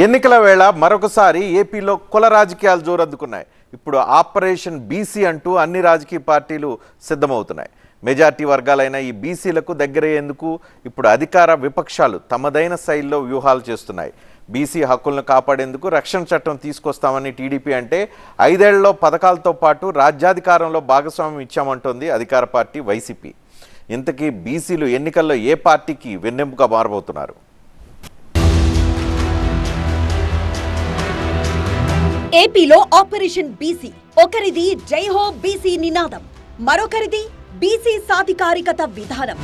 ఎన్నికల వేళ మరొకసారి ఏపీలో కుల రాజకీయాలు జోరందుకున్నాయి. ఇప్పుడు ఆపరేషన్ బీసీ అంటూ అన్ని రాజకీయ పార్టీలు సిద్ధమవుతున్నాయి. మెజార్టీ వర్గాలైన ఈ బీసీలకు దగ్గరయ్యేందుకు ఇప్పుడు అధికార విపక్షాలు తమదైన శైలిలో వ్యూహాలు చేస్తున్నాయి. బీసీ హక్కులను కాపాడేందుకు రక్షణ చట్టం తీసుకొస్తామని టీడీపీ అంటే 5 ఏళ్లలో పథకాలతో పాటు రాజ్యాధికారంలో భాగస్వామ్యం ఇచ్చామంటోంది అధికార పార్టీ వైసీపీ. ఇంతకీ బీసీలు ఎన్నికల్లో ఏ పార్టీకి వెన్నెముక మారబోతున్నారు? ఏపీలో ఆపరేషన్ బీసీ ఒకరిది జై హో బీసీ నినాదం, మరొకరిది బీసీ సాధికారికత విధానం.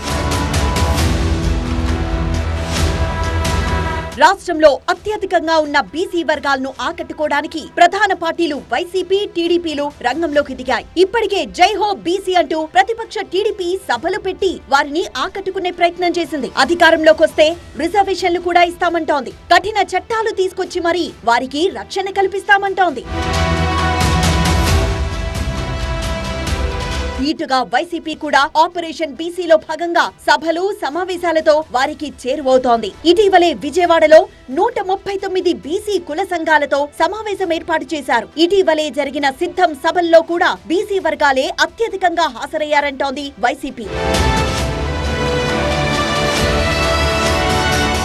రాష్ట్రంలో అత్యధికంగా ఉన్న బీసీ వర్గాలను ఆకట్టుకోవడానికి ప్రధాన పార్టీలు వైసీపీ, టీడీపీలు రంగంలోకి దిగాయి. ఇప్పటికే జై హో బీసీ అంటూ ప్రతిపక్ష టీడీపీ సభలు పెట్టి వారిని ఆకట్టుకునే ప్రయత్నం చేసింది. అధికారంలోకి వస్తే రిజర్వేషన్లు కూడా ఇస్తామంటోంది. కఠిన చట్టాలు తీసుకొచ్చి మరీ వారికి రక్షణ కల్పిస్తామంటోంది. ఇటుగా వైసీపీ కూడా ఆపరేషన్ బీసీలో భాగంగా సభలు, సమావేశాలతో వారికి చేరువవుతోంది. ఇటీవలే విజయవాడలో 139 బీసీ కుల సంఘాలతో సమావేశం ఏర్పాటు చేశారు. ఇటీవలే జరిగిన సిద్ధం సభల్లో కూడా బీసీ వర్గాలే అత్యధికంగా హాజరయ్యారంటోంది వైసీపీ.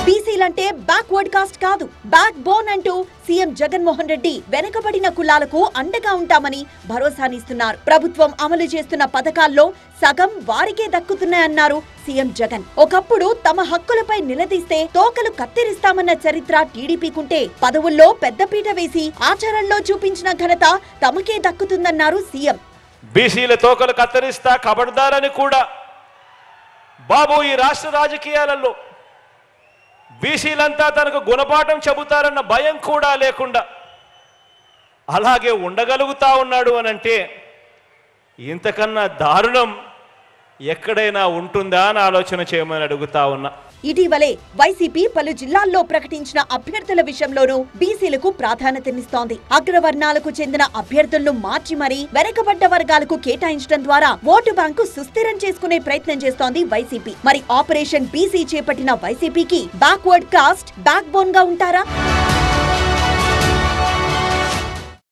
బీసీలంటే బ్యాక్వర్డ్ కాస్ట్ కాదు, బ్యాక్ బోన్ అంటూ సీఎం జగన్మోహన్ రెడ్డి వెనకబడిన కులాలకు అండగా ఉంటామని భరోసానిస్తున్నారు. ప్రభుత్వం అమలు చేస్తున్న పథకాల్లో సగం వారికే దక్కుతున్నాయన్నారు సీఎం జగన్. ఒకప్పుడు తమ హక్కులపై నిలదీస్తే తోకలు కత్తిరిస్తామన్న చరిత్ర టీడీపీకుంటే పదవుల్లో పెద్దపీట వేసి ఆచరణలో చూపించిన ఘనత తమకే దక్కుతుందన్నారు సీఎం. బీసీల తోకలు కత్తిరిస్తా కబడ్దారని కూడా బాబు ఈ రాష్ట్ర రాజకీయాలలో బీసీలంతా తనకు గుణపాఠం చెబుతారన్న భయం కూడా లేకుండా అలాగే ఉండగలుగుతా ఉన్నాడు అనంటే ఇంతకన్నా దారుణం ఎక్కడైనా ఉంటుందా అని ఆలోచన చేయమని అడుగుతా ఉన్నా. ఇటీవలే వైసీపీ పలు జిల్లాల్లో ప్రకటించిన అభ్యర్థుల విషయంలోనూ బీసీలకు ప్రాధాన్యతనిస్తోంది. అగ్రవర్ణాలకు చెందిన అభ్యర్థులను మార్చి మరీ వెనకబడ్డ వర్గాలకు కేటాయించడం ద్వారా ఓటు బ్యాంకు సుస్థిరం చేసుకునే ప్రయత్నం చేస్తోంది వైసీపీ. మరి ఆపరేషన్ బీసీ చేపట్టిన వైసీపీకి బ్యాక్వర్డ్ కాస్ట్ బ్యాక్ బోన్ గా ఉంటారా?